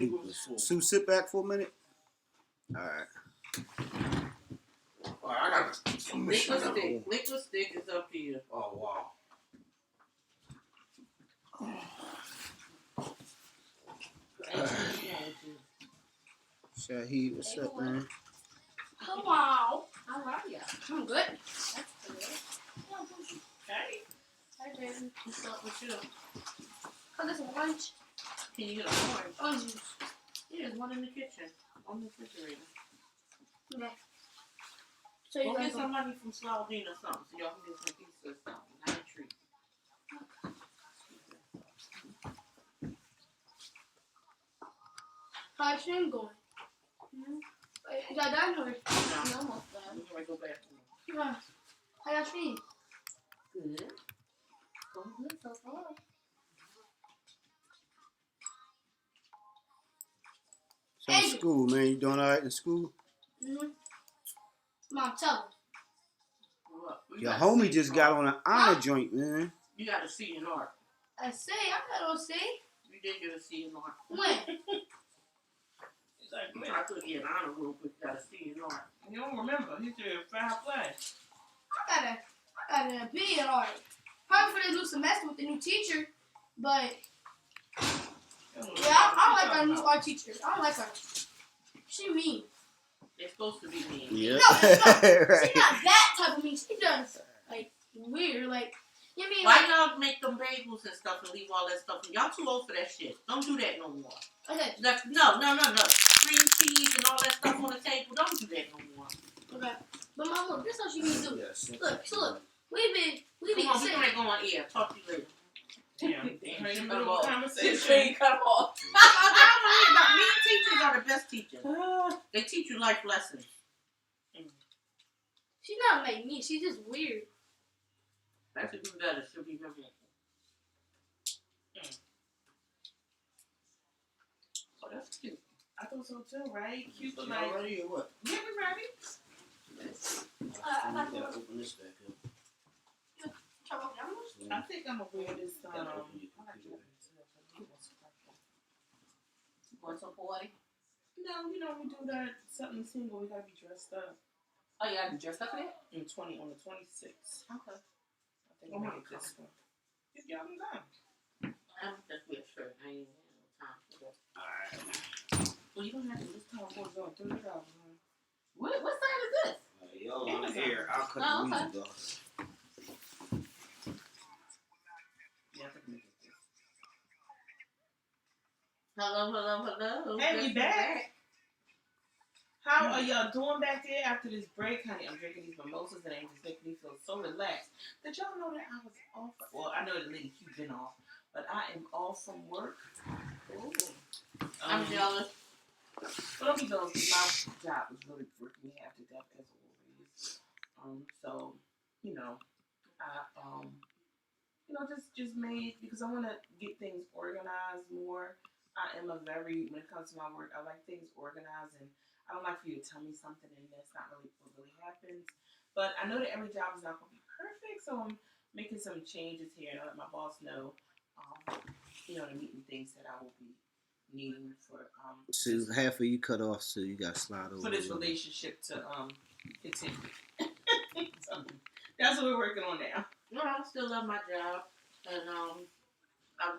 Sue, sit back for a minute. All right. All right, I got Liquid stick is up here. Oh wow. Shahid, what's up, man? Hello. How are you? I'm good. That's good. Hey. Hey, baby. What's up with you? Oh, this lunch. Can you get an orange? Orange juice. Yeah, there's one in the kitchen. On the refrigerator. Okay. So Go get some money from Slaudine or something so y'all can get some pizza or something. Not a treat. How's your stream going? Wait, you got done or? No. You're almost done. We're going to go back to Yeah. How your stream? Good. Going good so far. So in school, man, you doing all right in school? Mom, tell Your homie just got on an honor joint, man. You got a C in art. I say, I got to say. You did get a C in art. When? I could get an honor real quick. Got a C in art. You don't remember? He did a foul play. I got a B in art. Probably for the new semester with the new teacher, but yeah, I like our new art teacher. I don't like her. She mean. They're supposed to be mean. Yeah. No, she's not. She's not that type of mean. She does like weird, like you mean. Why like, y'all make them bagels and stuff and leave all that stuff? Y'all too old for that shit. Don't do that no more. Okay. No. Cream cheese and all that stuff on the table. Don't do that no more. Okay. But mom, look, this is what she mean to do. Yes. Look, we been Come on, we're gonna go on air. Talk to you later. Damn. In the middle of a This conversation. train cut off. Me teachers are the best teachers. They teach you life lessons. She's not like me. She's just weird. That's even better. She'll be memorable. Oh, that's cute. I thought so too, right? Cute, but You like. ready or what? Yeah, we ready. I like You gotta open this back up. trouble numbers. I think I'm gonna wear this. You gotta open your I like computer. Want some party? No, you know we do that something single. We gotta be dressed up. Oh, you gotta be dressed up for that? On the 26th. Okay. I think we'll make this one. Yeah, I'm done. I'm just wear a shirt. I ain't have no time for that. Alright. Well, you don't have to. This time for going $30. What side is this? Y'all on the air. I'll cut the music off. Yeah, I think we get this. Hello. Hey, we back. How are y'all doing back there after this break, honey? I'm drinking these mimosas and they just make me feel so relaxed. Did y'all know that I was off? Well, I know the lady Q's been off, but I am off from work. Ooh. I'm jealous. But don't be jealous because my job is really working me half to death as always. So, you know, I just made, because I want to get things organized more. I am when it comes to my work, I like things organized, and I don't like for you to tell me something and that's not really what really happens. But I know that every job is not going to be perfect, so I'm making some changes here and I let my boss know, the meeting things that I will be needing for So half of you cut off, so you got to slide over. for this relationship to continue. So that's what we're working on now. No, I still love my job, and I'm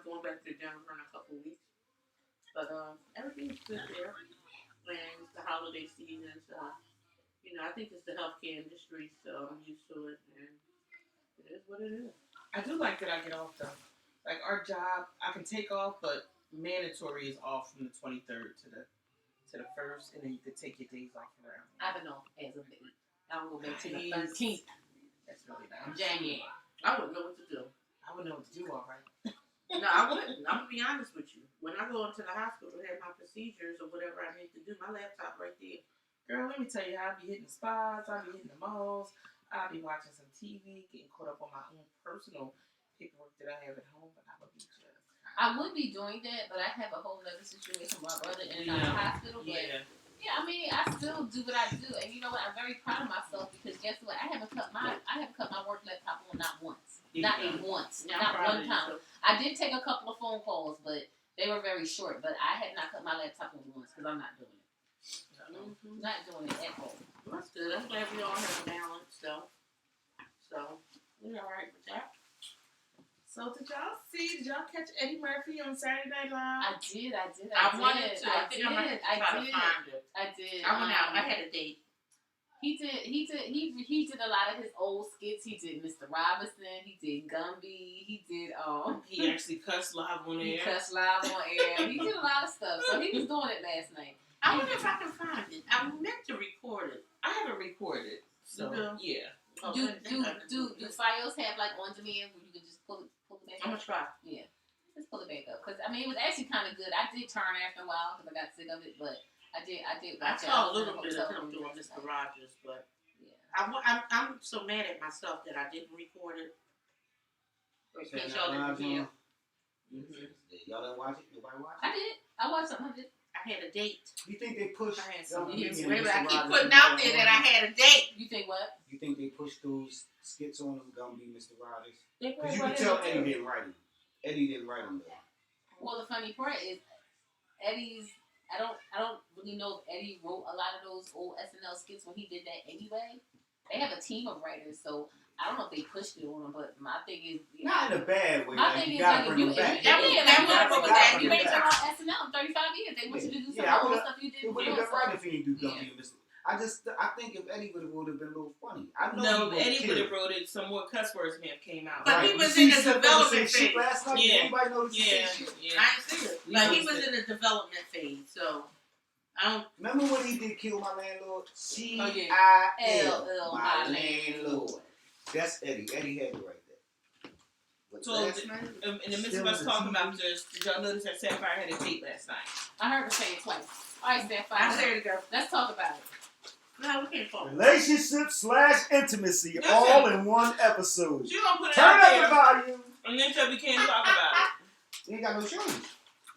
going back to Denver in a couple weeks. But everything's good there. And it's the holiday season, so I think it's the healthcare industry, so I'm used to it, and it is what it is. I do like that I get off though. Like our job, I can take off, but mandatory is off from the 23rd to the 1st, and then you could take your days off around. I've been off as of late. I'll go back to the 13th. That's really nice. January. I wouldn't know what to do. I wouldn't know what to do, all right. No, I wouldn't. I'm going to be honest with you. When I go into the hospital to have my procedures or whatever I need to do, my laptop right there. Girl, let me tell you, I'll be hitting spas, I'll be hitting the malls, I'll be watching some TV, getting caught up on my own personal paperwork that I have at home, but I would be just... I would be doing that, but I have a whole other situation with my brother in the hospital. But yeah, I mean, I still do what I do, and you know what? I'm very proud of myself because guess what? I haven't cut my work laptop on not once, not one time. I did take a couple of phone calls, but They were very short, but I had not cut my laptop on once because I'm not doing it. Mm-hmm. Not doing it at all. That's good. I'm glad we all have a balance, though. So, we're all right with that. So did y'all catch Eddie Murphy on Saturday Night Live? I did. I wanted to. I think I'm going to try to find it. I did. I went out. I had a date. He did a lot of his old skits. He did Mr. Robinson. He did Gumby. He did He actually cussed live on air. He cussed live on air. He did a lot of stuff. So he was doing it last night. I wonder if I can find it. I meant to record it. I haven't recorded. So yeah. Oh, Do files have like on demand where you can just pull it back up? I'm gonna try. Yeah, just pull it back up because I mean it was actually kind of good. I did turn after a while because I got sick of it, but I did. I Watch saw a little bit of him doing Mr. Rogers, but yeah, I'm so mad at myself that I didn't record it. In case y'all didn't hear. Y'all didn't watch it? Nobody watched it? I did. I watched something. I did. I had a date. You think they pushed? I had some some. Gumby and Wait, Mr. I keep Rogers putting out there that I had a date. You think what? You think they pushed those skits on them, Gumby, Mr. Rogers? They Because you can tell Eddie didn't write them. Eddie didn't write them though. Well, the funny part is Eddie's. I don't really know if Eddie wrote a lot of those old SNL skits when he did that anyway. They have a team of writers, so I don't know if they pushed it on him. But my thing is, not in a bad way. My like, thing you is gotta like bring them back. You ain't been on SNL in 35 years. They want you to do some of the stuff you did. It would have been right if he didn't do Gumby and Mr. I think if Eddie would have been a little funny. I know Eddie would have wrote it. Some more cuss words may have came out. But he was in the development phase. Last night, everybody knows I didn't see it. But he was in the development phase, so I don't. Remember when he did Kill My Landlord? CIL, my landlord. That's Eddie. Eddie had to write that. But so, in the midst of us talking about this, did y'all notice that Sapphire had a date last night? I heard her say it twice. All right, Sapphire. I heard it go. Let's talk about it. No, we can't talk. Relationship/intimacy, all in one episode. She gonna put it Turn out up there, the volume. and then so we can't talk about it. You ain't got no shows.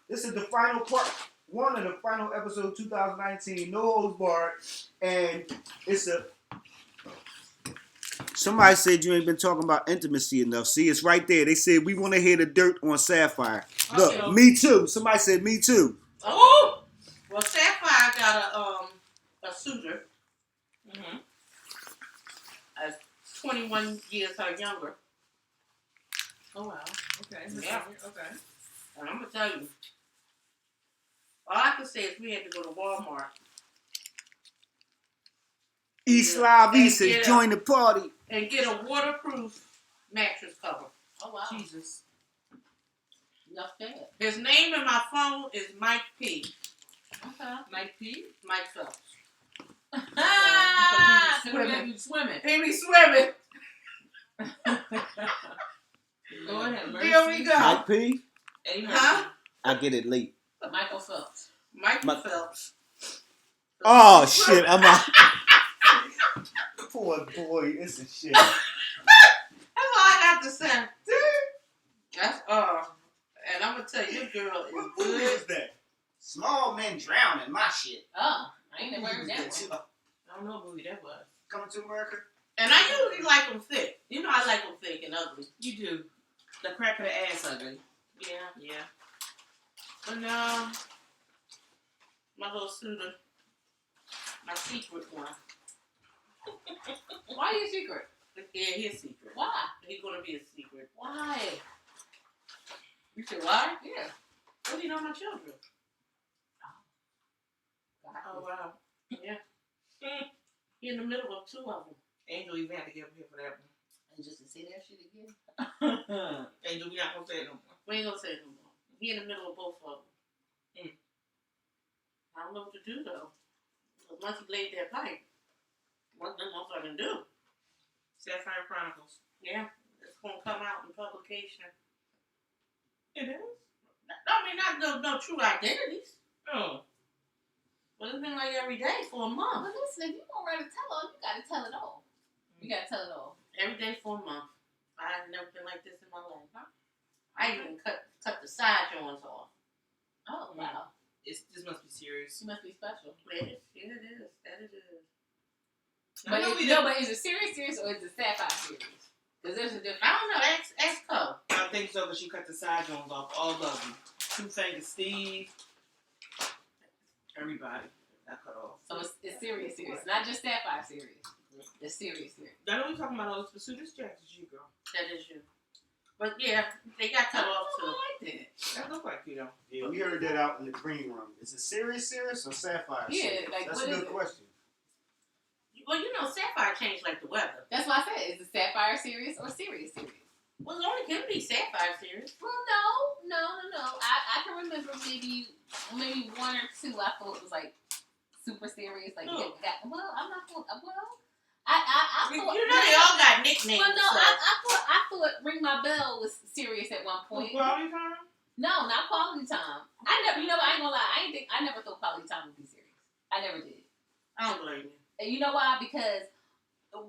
This is the final part. One of the final episode 2019, no holds barred, and it's a. Somebody said you ain't been talking about intimacy enough. See, it's right there. They said we want to hear the dirt on Sapphire. Look, me too. Somebody said me too. Oh, well, Sapphire got a suitor. Mm-hmm. 21 years her younger. Oh wow. Okay. Yeah. Okay. And I'm gonna tell you. All I can say is we had to go to Walmart. East Live East has joined the party. And get a waterproof mattress cover. Oh, wow. Jesus. Enough said. His name in my phone is Mike P. Okay. Mike P. Mike Phelps. Ah! Swimming. Swimming. He be swimming. Go ahead. Here we go. Mike P. Huh? I get it late. Michael Phelps. Michael Phelps. Oh shit! I'm out. Poor boy, it's a shit. That's all I got to say. That's and I'm gonna tell you, your girl is Who good. is that? Small men drown in my shit. Oh, I ain't never heard that one. I don't know what movie that was. Coming to America. And I usually like them thick. You know, I like them thick and ugly. You do. The crack of the ass ugly. Yeah. Yeah. But my little suitor, my secret one. Why are you secret? Yeah, his secret. Why? He's gonna be a secret. Why? You said why? Yeah. Well, he know my children. Oh wow. Yeah. He in the middle of two of them. Angel even had to get up here for that one. And just to say that shit again? Angel, we not gonna say it no more. We ain't gonna say it no more. He in the middle of both of them. I don't know what to do though. Because once he laid that pipe, what then else I can do? Sapphire Chronicles. Yeah, it's gonna come out in publication. It is? I mean, not no true identities. Oh. But it's been like every day for a month. Well, listen, if you gonna write a tell-all, you gotta tell it all. You gotta tell it all. Every day for a month. I've never been like this in my life. Huh? I even cut the side joints off. Oh, wow. This must be serious. She must be special. Yes, yeah, it is. That it is. But but is it serious or is it Sapphire serious? Because there's a difference. I don't know. Ask Co. I think so, but she cut the side joints off all of them. Two Finger Steve. Everybody. That cut off. So it's serious. Not just Sapphire serious. It's serious. I know we're talking about all this pursuit. This Jack is you, girl. That is you. But yeah, they got cut off too. I like that. That look like you, though. Yeah, we heard that out in the green room. Is it serious or Sapphire? Yeah, serious? like, That's what a is good it? question. Well, you know, Sapphire changed like the weather. That's why I said, is it Sapphire serious or serious? Well, it only can be Sapphire serious. Well, no. I can remember maybe one or two I thought was like super serious. Like, Oh. well, I'm not going. I You thought. know, they all got nicknames. Well, no, so. I thought Ring My Bell was serious at one point. Quality time? No, not Quality Time. I never. You know what? I ain't gonna lie. I never thought Quality Time would be serious. I never did. I don't blame you. And you know why? Because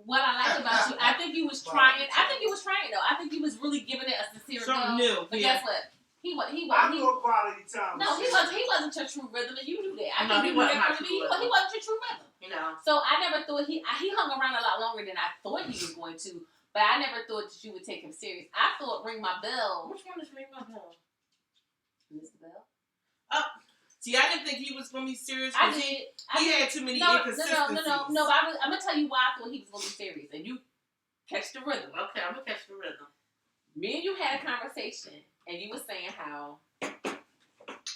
what I like about you, I think you was trying. I think you was trying though. I think you was really giving it a sincere Something go. new. But Yeah. guess what? He I know Quality Time. No, he wasn't your true rhythm, and you knew that. I No, think he you knew wasn't that my from the true beginning. rhythm. He wasn't your true rhythm. You know. So I never thought he hung around a lot longer than I thought he was going to. But I never thought that you would take him serious. I thought Ring My Bell. Which one is Ring My Bell? Mr. Bell. See, I didn't think he was going to be serious. I 'cause did. He had too many No. inconsistencies. But I'm gonna tell you why I thought he was gonna be serious, and you catch the rhythm. Okay, I'm gonna catch the rhythm. Me and you had a conversation, and you were saying how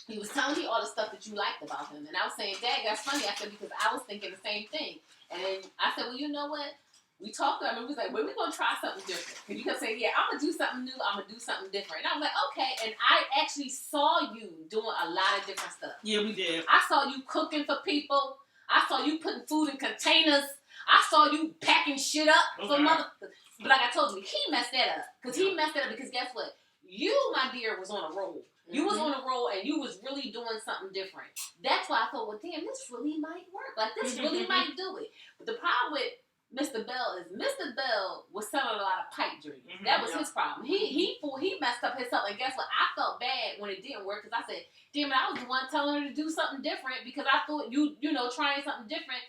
he was telling me all the stuff that you liked about him, and I was saying, Dad, that's funny. I said, because I was thinking the same thing, and then I said, well, you know what? We talked about it, and we was like, well, we're gonna try something different. And you kept saying, yeah, I'm gonna do something new. I'm gonna do something different. And I was like, okay. And I actually saw you doing a lot of different stuff. Yeah, we did. I saw you cooking for people. I saw you putting food in containers. I saw you packing shit up for Okay. motherfuckers. But like I told you, he messed that up. Because he messed that up because guess what? You, my dear, was on a roll. You was on a roll and you was really doing something different. That's why I thought, well, damn, this really might work. Like, this really might do it. But the problem with Mr. Bell is Mr. Bell was selling a lot of pipe dreams. That was his problem. He messed up himself. And guess what? I felt bad when it didn't work because I said, damn it, I was the one telling her to do something different because I thought you know, trying something different.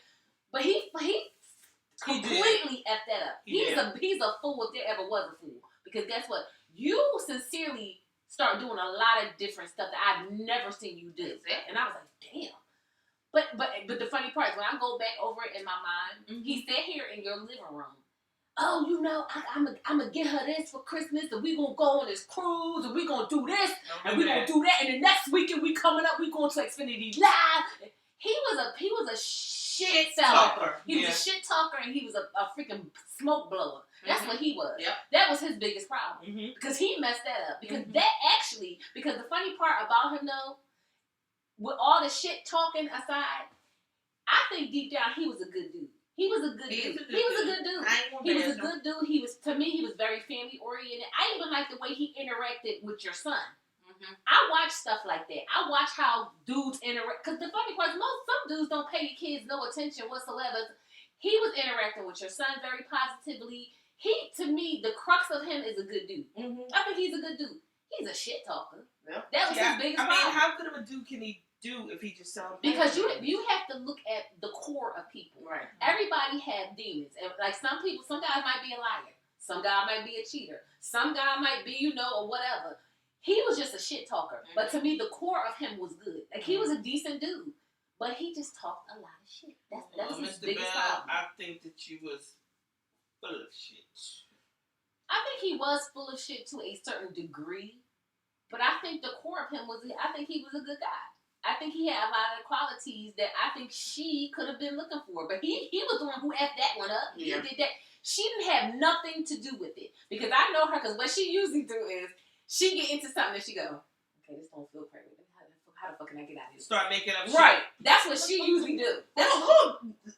But he completely effed that up. He's a fool if there ever was a fool. Because guess what? You sincerely start doing a lot of different stuff that I've never seen you do. And I was like, damn. But the funny part is when I go back over it in my mind, he sat here in your living room. Oh, you know, I'm gonna get her this for Christmas, and we gonna go on this cruise, and we gonna do this, and we gonna do that, and the next weekend we coming up, we going to Xfinity Live. He was a shit seller. He was a shit talker, and he was a freaking smoke blower. That's what he was. Yep. That was his biggest problem because he messed that up. Because because the funny part about him though, with all the shit talking aside, I think deep down he was a good dude. He was a good dude. He was a good dude. He was, to me, he was very family oriented. I even like the way he interacted with your son. I watch stuff like that. I watch how dudes interact. Because the funny part is some dudes don't pay your kids no attention whatsoever. He was interacting with your son very positively. To me, the crux of him is a good dude. I think he's a good dude. He's a shit talker. Yeah. That was his biggest problem. How good of a dude can he do if he just sells? Because you have to look at the core of people. Right. Everybody have demons. And like some guys might be a liar. Some guy might be a cheater. Some guy might be, or whatever. He was just a shit talker. But to me, the core of him was good. Like, he was a decent dude. But he just talked a lot of shit. That's his Mr. biggest Bell, problem. I think that you was full of shit. I think he was full of shit to a certain degree. But I think the core of him I think he was a good guy. I think he had a lot of qualities that I think she could have been looking for. But he was the one who effed that one up. He did that. She didn't have nothing to do with it. Because I know her, because what she usually do is, she get into something and she go, okay, this don't feel great. How the fuck can I get out of here? Start making up shit. Right. That's what she usually do. That's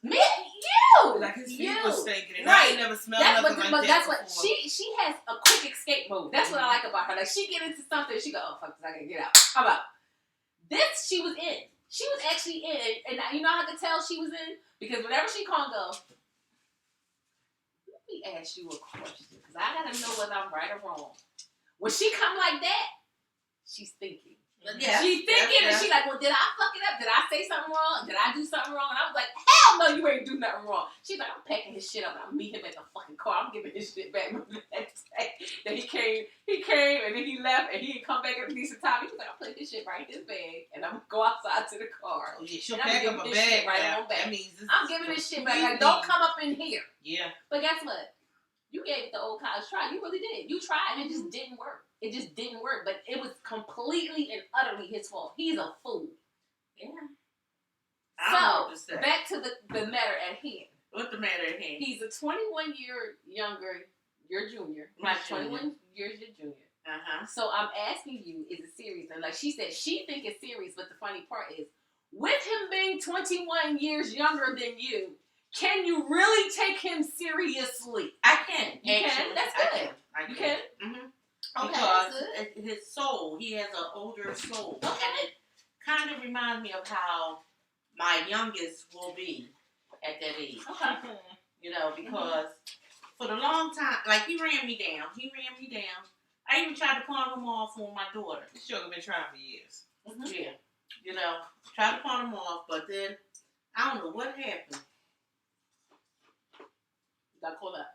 me, you. Like his feet was stinking. And Right. I ain't never smelled nothing like but that that's what before. she has a quick escape mode. That's what I like about her. Like, she get into something, she go, oh fuck this, I gotta get out. How about this? She was in. She was actually in, and you know how I could tell she was in? Because whenever she can't go, let me ask you a question, because I gotta know whether I'm right or wrong. When she come like that, she's thinking. Yes, She thinking, and she like, well, did I fuck it up? Did I say something wrong? Did I do something wrong? And I was like, hell no, you ain't do nothing wrong. She's like, I'm packing his shit up and I'm meet him at the fucking car. I'm giving his shit back. Then he came, and then he left, and he didn't come back at a decent time. He was like, I'm putting this shit right in his bag, and I'm gonna go outside to the car. Oh, yeah, she'll And pack I'm up a giving this shit bag right now. on back. That means this I'm is giving this shit completely- back. Like, don't come up in here. Yeah. But guess what? You gave it the old college try. You really did. You tried, and it just didn't work. It just didn't work. But it was completely and utterly his fault. He's a fool. Yeah. I don't know So, what to say. back to the matter at hand. What's the matter at hand? He's a 21 year younger, your junior. My He's 21 years your junior. Uh-huh. So I'm asking you, is it serious? And like she said, she think it's serious, but the funny part is, with him being 21 years younger than you, can you really take him seriously? I can. You can? Actually. That's I good. can. I You can. can? Mm-hmm. Okay, Because that's good. his soul, he has an older soul. Okay. And it kind of reminds me of how my youngest will be at that age. Okay. You know, because for the long time, like he ran me down. I even tried to pawn him off on my daughter. This sugar been trying for years. Mm-hmm. Yeah. You know, tried to pawn him off, but then I don't know what happened. Got caught up.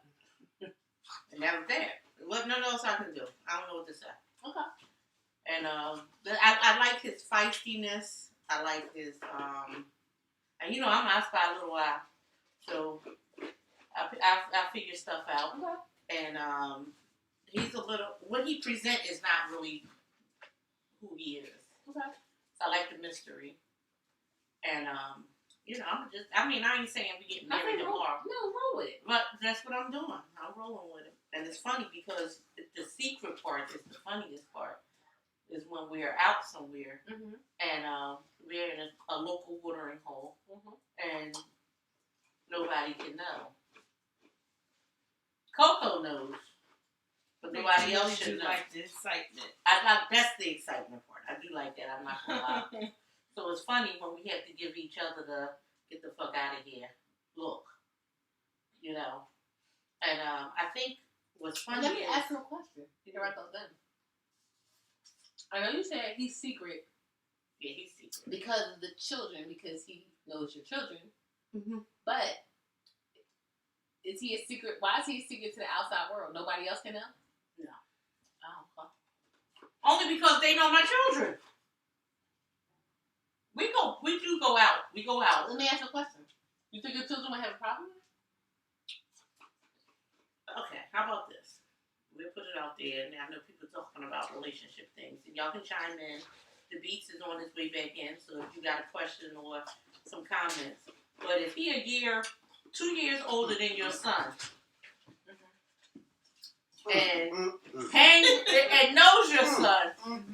And that was that. There wasn't nothing else I could do. I don't know what to say. Okay. And I like his feistiness. I like his and you know I'm out for a little while, so I figure stuff out. Okay. And he's a little what he present is not really who he is. Okay. So I like the mystery. And you know I ain't saying we get married tomorrow. No, roll with it. But that's what I'm doing. I'm rolling with it. And it's funny because the secret part is the funniest part. Is when we're out somewhere and we're in a local watering hole and nobody can know. Coco knows, but nobody else should know. Like the excitement. That's the excitement part. I do like that. I'm not gonna lie. So it's funny when we have to give each other the get the fuck out of here look, you know. And I think what's funny Let me is ask you a question. You can write those down. I know you said he's secret. Yeah, he's secret. Because of the children, because he knows your children. Mm-hmm. But is he a secret? Why is he a secret to the outside world? Nobody else can know? No. Oh, okay. Only because they know my children. We do go out. We go out. Let me ask you a question. You think your children would have a problem? Okay, how about this? We'll put it out there, and I know people talking about relationship things, and y'all can chime in. The Beats is on his way back in, so if you got a question or some comments. But if he 2 years older than your son, and and knows your son,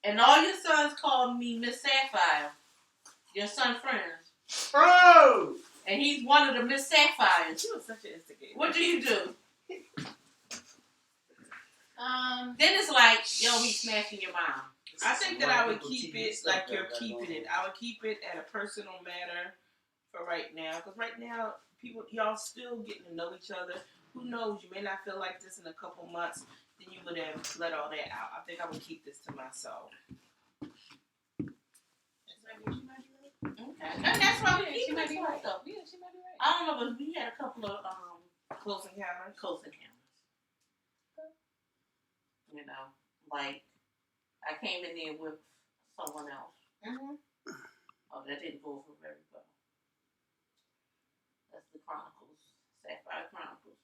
and all your sons call me Miss Sapphire, your son friends, Oh! and he's one of the Miss Sapphires, You was such an instigator. what do? Then it's like, yo, he's smashing your mom. I think that I would keep it like you're keeping it. I would keep it at a personal matter for right now. Because right now, y'all still getting to know each other. Who knows? You may not feel like this in a couple months. Then you would have let all that out. I think I would keep this to myself. Okay. And that's why we keep she might it be right. though. Yeah, she might be right. I don't know, but we had a couple of Close encounters. close encounters. You know, like I came in there with someone else. Oh, that didn't go over very well. That's the Chronicles, Sapphire Chronicles.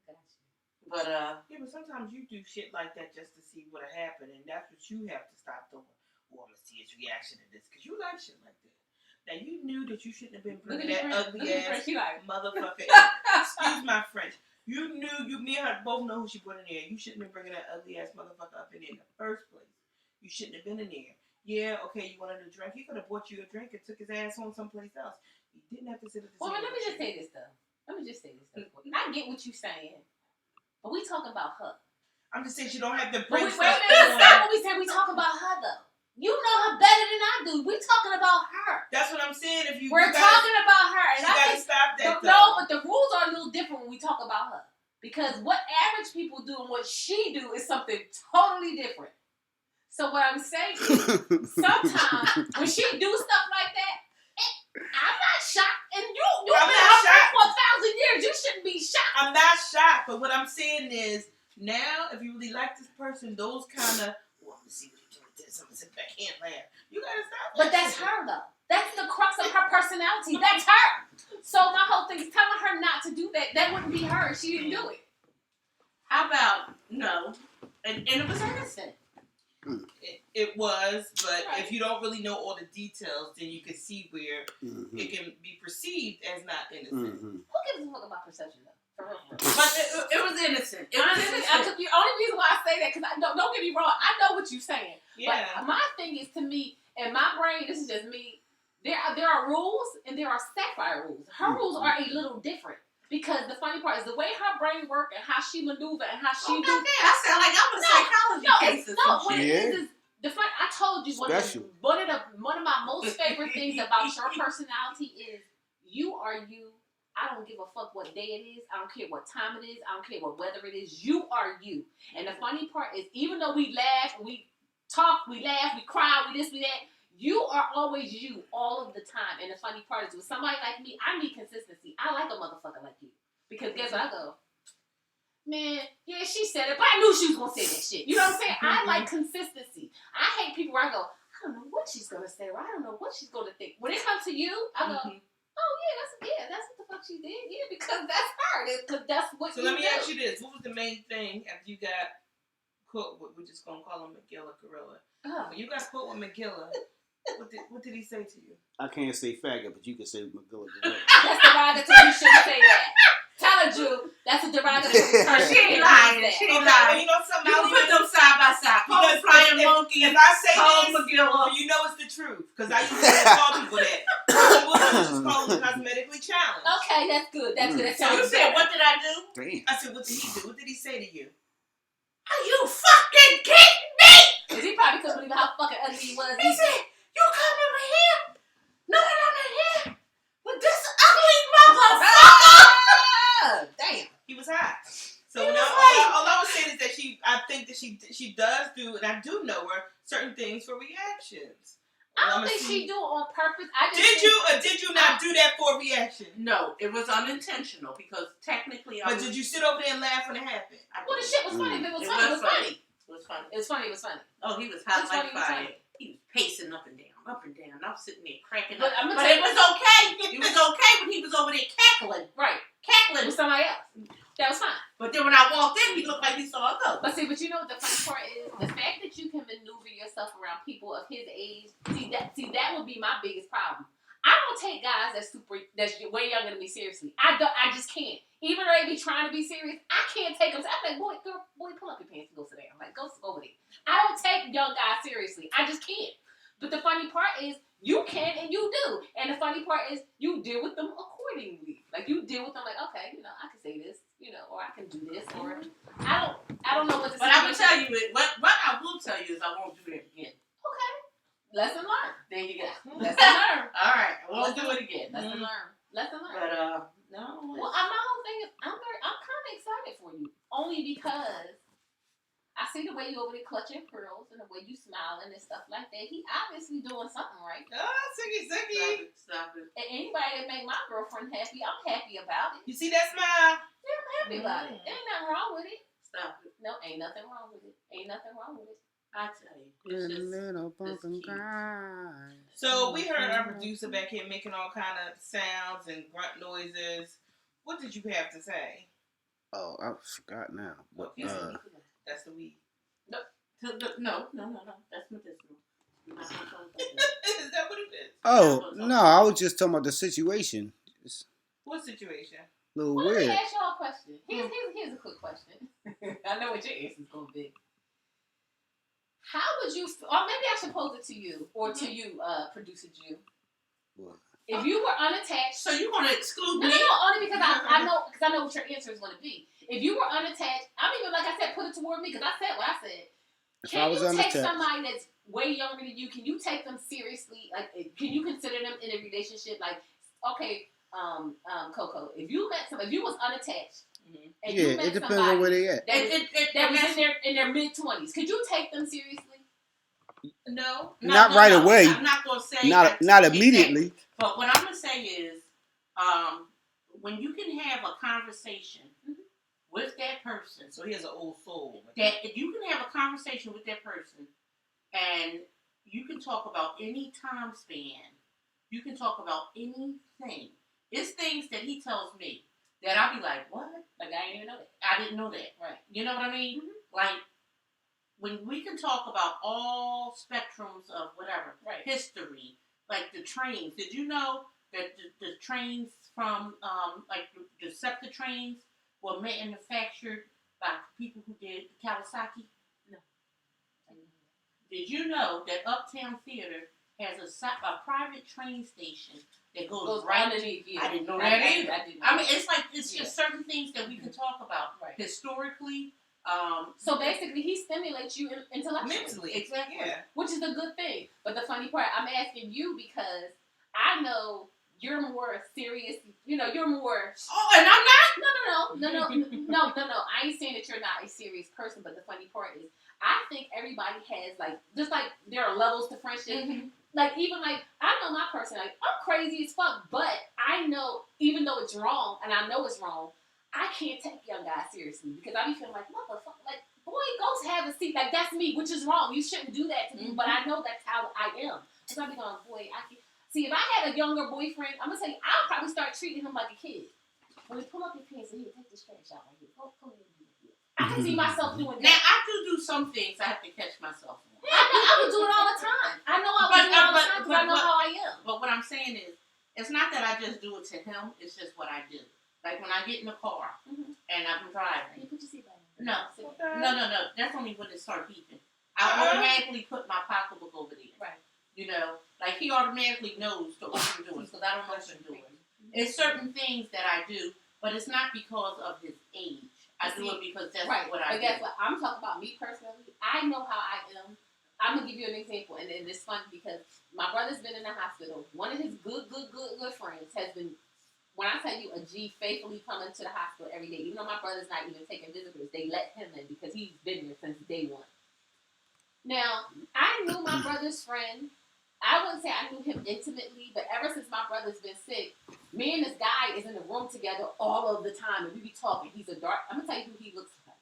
I got you. But Yeah, but sometimes you do shit like that just to see what'll happen, and that's what you have to stop doing. Oh, I'm gonna see his reaction to this, because you like shit like that. Now, you knew that you shouldn't have been bringing that ugly ass motherfucker in. Excuse my French. You knew, me and her both know who she put in there. You shouldn't have been bringing that ugly ass motherfucker up in there in the first place. You shouldn't have been in there. Yeah, okay, you wanted a drink. He could have bought you a drink and took his ass on someplace else. You didn't have to sit at the Well, table. let me just say this though. I get what you're saying, but we talk about her. I'm just saying she don't have to But bring wait a stuff minute, on. stop what we said. We talk about her though. You know her better than I do. We talking about her. That's what I'm saying. If We're talking about her, and you I gotta think stop that. no, but the rules are a little different when we talk about her. Because what average people do and what she do is something totally different. So what I'm saying is, sometimes when she do stuff like that, I'm not shocked. And you've been out there for 1,000 years. You shouldn't be shocked. I'm not shocked, but what I'm saying is, now, if you really like this person, those kind of, well, I'm going to see what you do with this. I'm going to sit back and laugh. You got to stop. But that's her, though. That's the crux of her personality. That's her. So my whole thing is telling her not to do that. That wouldn't be her. She didn't do it. How about no? And it was innocent. It was, but right. if you don't really know all the details, then you can see where it can be perceived as not innocent. Who gives a fuck about perception, though? For real. But it was innocent. It was innocent. The only reason why I say that, because don't get me wrong, I know what you're saying. Yeah. But my thing is, to me, in my brain, this is just me, there are rules and there are Sapphire rules. Her rules are a little different. Because the funny part is the way her brain works and how she maneuver and how she do. I sound like I'm a psychology case. What it is the fun. I told you one of my most favorite things about your personality is you are you. I don't give a fuck what day it is. I don't care what time it is. I don't care what weather it is. You are you. And the funny part is, even though we laugh, we talk, we laugh, we cry, we this, we that. You are always you all of the time. And the funny part is, with somebody like me, I need consistency. I like a motherfucker like you. Because guess what? I go, man, yeah, she said it, but I knew she was going to say that shit. You know what I'm saying? I like consistency. I hate people where I go, I don't know what she's going to say, or I don't know what she's going to think. When it comes to you, I go, oh, yeah, that's what the fuck she did. Yeah, because that's her. Because that's what So you let me do. ask you this. What was the main thing after you got caught with, we're just going to call him McGilla Gorilla. When you got caught with McGilla, what did he say to you? I can't say faggot, but you can say McGilla. That's derogatory. You shouldn't say that. Tell her, Drew. That's a derogatory term. She ain't lying. She ain't lying. You know something? You can put them side by side. Because flying monkey. If I say Call this, McGilla. you know it's the truth. Because I used to call people that. We'll just call them cosmetically challenged. Okay, that's good. That's good. That So sounds you said, better. what did I do? Damn. I said, what did he do? What did he say to you? Are you fucking kidding me? Because he probably couldn't believe how fucking ugly he was. He said, you come over here, knowing I'm in here with this ugly motherfucker. Damn. He was hot. So He now was all I was saying is that I think that she does do, and I do know her, certain things for reactions. I don't think she do it on purpose. I just Did you or did you not do that for a reaction? No, it was unintentional because technically But did you sit over there and laugh when it happened? Well, the shit was funny. If it was funny, it was funny. It was funny. It was funny. It was funny. Oh, he was hot It's like funny, it's fire. funny. He was pacing up and down, up and down. I'm sitting there cracking But up. I'm gonna But tell it was okay. It was okay when he was over there cackling. Right. Cackling. With somebody else. That was fine. But then when I walked in, he looked like he saw a ghost. But you know what the funny part is? The fact that you can maneuver yourself around people of his age, that would be my biggest problem. I don't take guys that's way younger than me seriously. I just can't. Even though they be trying to be serious, I can't take them. I'm like, boy, pull up your pants and go sit down. Like, go over there. I don't take young guys seriously. I just can't. But the funny part is, you can and you do. And the funny part is, you deal with them accordingly. Like, you deal with them like, okay, I can say this, or I can do this, or I don't know what to say. But I will tell you, what I will tell you is I won't do that again. Okay. Lesson learned. There you go. Lesson learned. All right, I won't do it again. Lesson learned. Lesson learned. But no. Well, my whole thing is, I'm kind of excited for you, only because I see the way you over there clutching pearls and the way you smiling and stuff like that. He obviously doing something right. Ziggy. Stop it. And anybody that make my girlfriend happy, I'm happy about it. You see that smile? Yeah, I'm happy about it. There ain't nothing wrong with it. Stop it. No, ain't nothing wrong with it. Ain't nothing wrong with it. I tell you. It's just, Little pumpkin cute. pie. So we heard our producer back here making all kind of sounds and grunt noises. What did you have to say? Oh, I forgot now. But, That's the weed. No. That's medicinal. Is that what it is? oh, no, I was just talking about the situation. It's What situation? a little Well, let weird. me ask y'all a question. Here's a quick question. I know what your answer is going to be. How would you, or maybe I should pose it to you, or to you, producer Jew. What? If you were unattached, So you're gonna exclude me? no, only because I know what your answer is going to be. If you were unattached, I mean, like I said, put it toward me because I said what I said. If I Can was you take unattached. somebody that's way younger than you? Can you take them seriously? Like, can you consider them in a relationship? Like, okay, Coco, if you was unattached, and you Yeah, met it depends somebody on where they at. that was in their mid-20s, could you take them seriously? No. Not right away. I'm not gonna say not immediately. Exactly. But what I'm gonna say is, when you can have a conversation with that person, so he has an old soul. That if you can have a conversation with that person, and you can talk about any time span, you can talk about anything. It's things that he tells me that I'll be like, what? Like I didn't even know that. I didn't know that. Right. You know what I mean? Mm-hmm. Like, when we can talk about all spectrums of whatever, right. History, like the trains. Did you know that the trains from, like the SEPTA trains were manufactured by people who did Kawasaki? No. Did you know that Uptown Theater has a private train station that goes right underneath? Yeah. I didn't know that either. I mean, it's like, it's yeah. just certain things that we can talk about historically. So basically, he stimulates you intellectually. Mentally, exactly. Yeah. Which is a good thing. But the funny part, I'm asking you because I know you're more serious. You know, you're more. Oh, and I'm not. No. I ain't saying that you're not a serious person. But the funny part is, I think everybody has like, just like there are levels to friendship. Mm-hmm. Like even like I know my person. Like I'm crazy as fuck, but I know even though it's wrong, and I know it's wrong. I can't take young guys seriously because I be feeling like, motherfucker, like, boy, go have a seat. Like, that's me, which is wrong. You shouldn't do that to me, but I know that's how I am. So I be going, boy, I can't. See, if I had a younger boyfriend, I'm going to tell you, I'll probably start treating him like a kid. When he pull up his pants and he'll take this trash out right here. Come here. I can see myself doing that. Now, I do some things I have to catch myself on. I would do it all the time. I know I would do it all the time because I know how I am. But what I'm saying is, it's not that I just do it to him. It's just what I do. Like when I get in the car and I'm driving. You put your seatbelt on. No. That's only when it starts beeping. I automatically put my pocketbook over there. Right. You know, like he automatically knows to open doors because I don't open doors. It's certain things that I do, but it's not because of his age. I do it because that's what I do. But guess what? I'm talking about me personally. I know how I am. I'm gonna give you an example, and it's funny because my brother's been in the hospital. One of his good friends has been. When I tell you a G faithfully coming to the hospital every day, even though my brother's not even taking visitors, they let him in because he's been there since day one. Now, I knew my brother's friend. I wouldn't say I knew him intimately, but ever since my brother's been sick, me and this guy is in the room together all of the time, and we be talking. He's a dark. I'm gonna tell you who he looks like.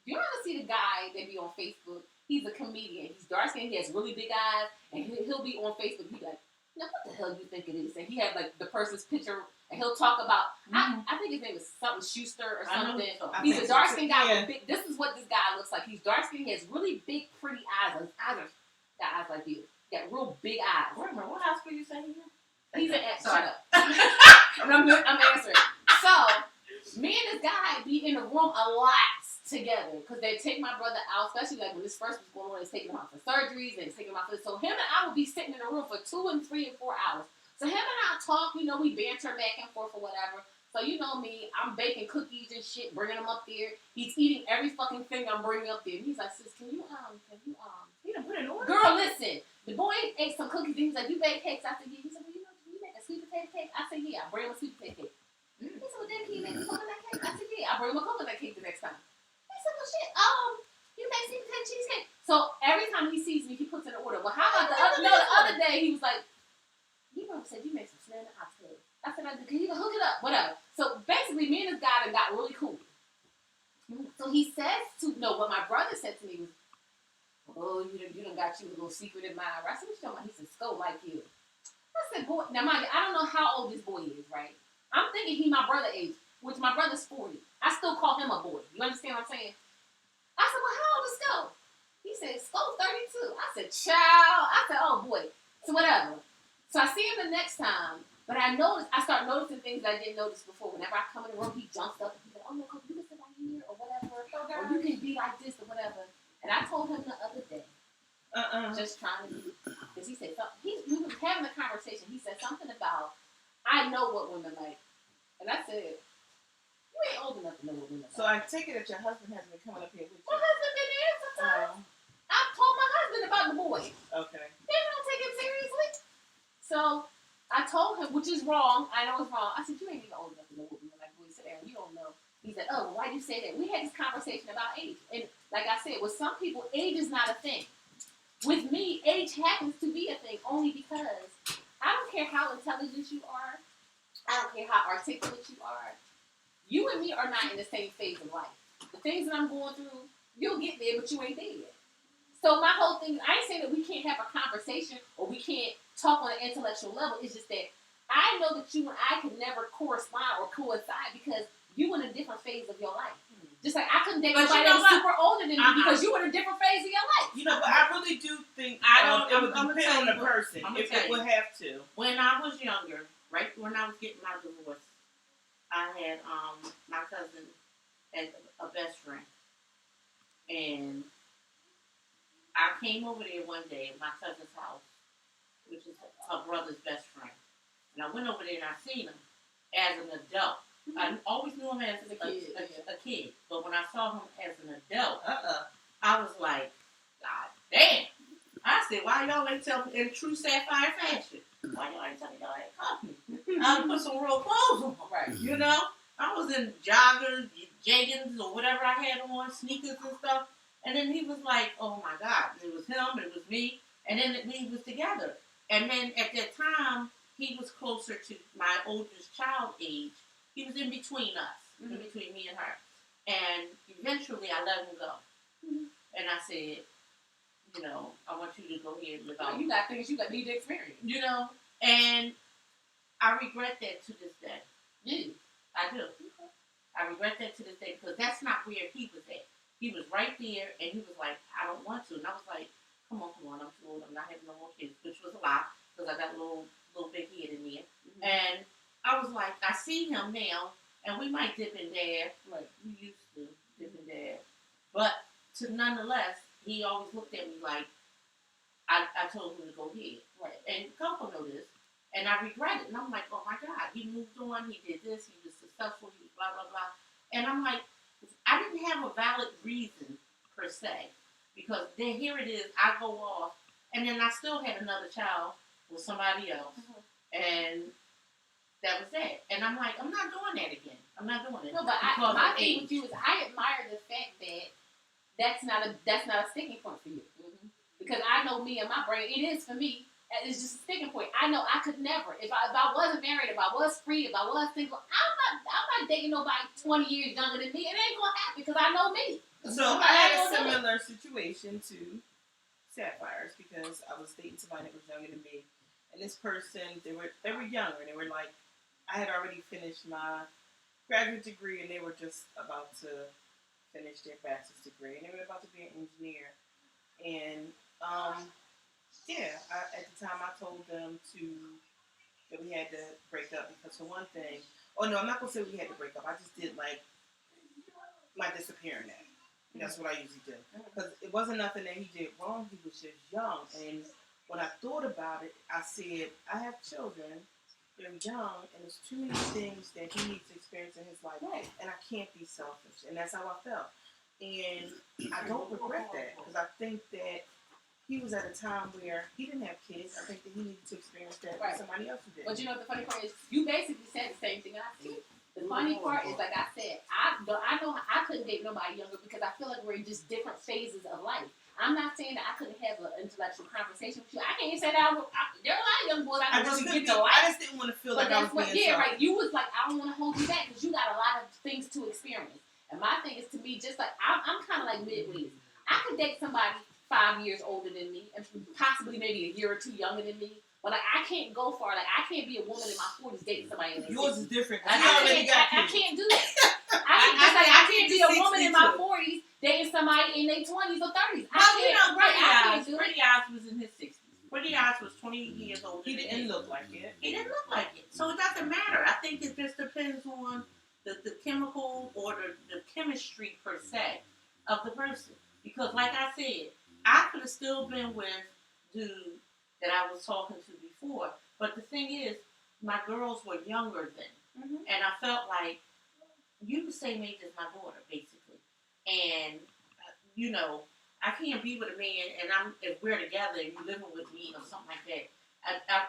You ever see the guy that be on Facebook? He's a comedian. He's dark skinned. He has really big eyes, and he'll be on Facebook. He be like, "Now what the hell do you think it is?" And he had like the person's picture. And he'll talk about, I think his name is something Schuster or something. He's a dark-skinned guy with big, this is what this guy looks like. He's dark-skinned, he has really big, pretty eyes. His eyes are, got eyes like you. Got real big eyes. Remember, what hospital you saying? He's an shut up. I'm answering. So, me and this guy be in the room a lot together. Because they take my brother out, especially like when this first was going on, it's taking him out for surgeries, and it's taking him out for this. So him and I would be sitting in the room for 2 and 3 and 4 hours. So him and I talk, you know, we banter back and forth or whatever. So you know me, I'm baking cookies and shit, bringing them up there. He's eating every fucking thing I'm bringing up there. And he's like, sis, can you he done put it on? Girl, listen. The boy ate some cookies and he's like, you bake cakes? I said, yeah. He said, well, you know, can you make a sweet potato cake? I said, yeah. I bring him a sweet potato cake. He said, well, then can you make a coconut cake? I said, yeah. I bring him a coconut cake the next time. He said, well, shit, you make sweet potato cheesecake. So every time he sees me, he puts in an order. Well, how about the other day, he was like, you know, said you make some snail oxtail. I said, can you hook it up? Whatever. So basically, me and this guy got really cool. So he says what my brother said to me was, oh, you done got you a little secret admirer. I said, what you talking about? He said, Sco like you. I said, boy, now mind you, I don't know how old this boy is, right? I'm thinking he my brother age, which my brother's 40. I still call him a boy. You understand what I'm saying? I said, well, how old is Sco? He said, Sco's 32. I said, child. I said, oh, boy. So whatever. So I see him the next time, but I start noticing things that I didn't notice before. Whenever I come in the room, he jumps up and he's like, oh no, you can sit right here or whatever, or you can be like this or whatever. And I told him the other day, just trying to be, because he said something, we was having a conversation, he said something about, I know what women like. And I said, you ain't old enough to know what women like. So I take it that your husband hasn't been coming up here with you. My husband been there sometimes. I've told my husband about the boy. Okay. They don't take him seriously. So I told him, which is wrong. I know it's wrong. I said, you ain't even old enough to know what women like. Boy, sit there and you don't know. He said, oh, why do you say that? We had this conversation about age. And like I said, with some people, age is not a thing. with me, age happens to be a thing only because I don't care how intelligent you are. I don't care how articulate you are. You and me are not in the same phase of life. The things that I'm going through, you'll get there, but you ain't there yet. So my whole thing, I ain't saying that we can't have a conversation or we can't talk on an intellectual level. It's just that I know that you and I could never correspond or coincide because you in a different phase of your life. Just like I couldn't date somebody that was super older than me because you were in a different phase of your life. You know, but I really do think it would depend on the person. If it would have to. When I was younger, right when I was getting my divorce, I had my cousin as a best friend, and I came over there one day at my cousin's house, which is her brother's best friend, and I went over there and I seen him as an adult. I always knew him as a kid, but when I saw him as an adult, I was like, God damn. I said, why y'all ain't tell me in true Sapphire fashion? Why y'all ain't tell me y'all ain't caught me? I put some real clothes on, right? You know, I was in joggers, jeggings, or whatever I had on, sneakers and stuff. And then he was like, oh my God, it was him, it was me, and then we was together. And then at that time, he was closer to my oldest child age. He was in between us, in between me and her. And eventually I let him go. And I said, you know, I want you to go ahead and live out. You got things you need to experience. You know, and I regret that to this day. Yeah. I do. I regret that to this day because that's not where he was at. He was right there and he was like, I don't want to. And I was like, come on, I'm too old. I'm not having no more kids, which was a lie because I got a little big head in me. And I was like, I see him now, and we might dip and dab, like we used to dip and dab. But nonetheless, he always looked at me like I told him to go ahead. Right. And Coco know this, and I regret it. And I'm like, oh my God, he moved on, he did this, he was successful, he was blah, blah, blah. And I'm like, I didn't have a valid reason per se, because then here it is, I go off, and then I still had another child with somebody else, and that was it. And I'm like, I'm not doing that again. I'm not doing it. No, but my thing with you is I admire the fact that that's not a sticking point for you. Because I know me and my brain, it is for me. It's just a sticking point. I know I could never. If I wasn't married, if I was free, if I was single, I'm not dating nobody 20 years younger than me. It ain't gonna happen because I know me. So I had a similar situation to Sapphire's because I was dating somebody that was younger than me. And this person, they were younger. They were like, I had already finished my graduate degree, and they were just about to finish their bachelor's degree, and they were about to be an engineer. And at the time, I told them that we had to break up because for one thing, I'm not gonna say we had to break up. I just did like my disappearing act. That's what I usually do because it wasn't nothing that he did wrong. He was just young, and when I thought about it, I said, I have children. They're young, and there's too many things that he needs to experience in his life, and I can't be selfish, and that's how I felt. And I don't regret that because I think that he was at a time where he didn't have kids. I think that he needed to experience that with somebody else who did. But you know what the funny part is? You basically said the same thing I said. The funny part is, like I said, I know I couldn't date nobody younger because I feel like we're in just different phases of life. I'm not saying that I couldn't have an intellectual conversation with you. I can't say that there are a lot of young boys I just get to life. I just didn't want to feel like I was being right. You was like, I don't want to hold you back because you got a lot of things to experience. And my thing is to me, just like I'm kind of like midways. I could date somebody 5 years older than me and possibly maybe a year or two younger than me. But like I can't go far. Like I can't be a woman in my 40s dating somebody in their 60s. Yours is different. I can't do that. I can't be a woman in my 40s dating somebody in their 20s or 30s. Pretty Eyes was in his 60s. Pretty Eyes was 20 years old. He didn't look like it. He didn't look like it. So it doesn't matter. I think it just depends on the chemical or the chemistry per se of the person. Because like I said, I could have still been with dude that I was talking to before. But the thing is, my girls were younger then. And I felt like you the same age as my daughter, basically. And, you know, I can't be with a man and if we're together and you living with me or something like that.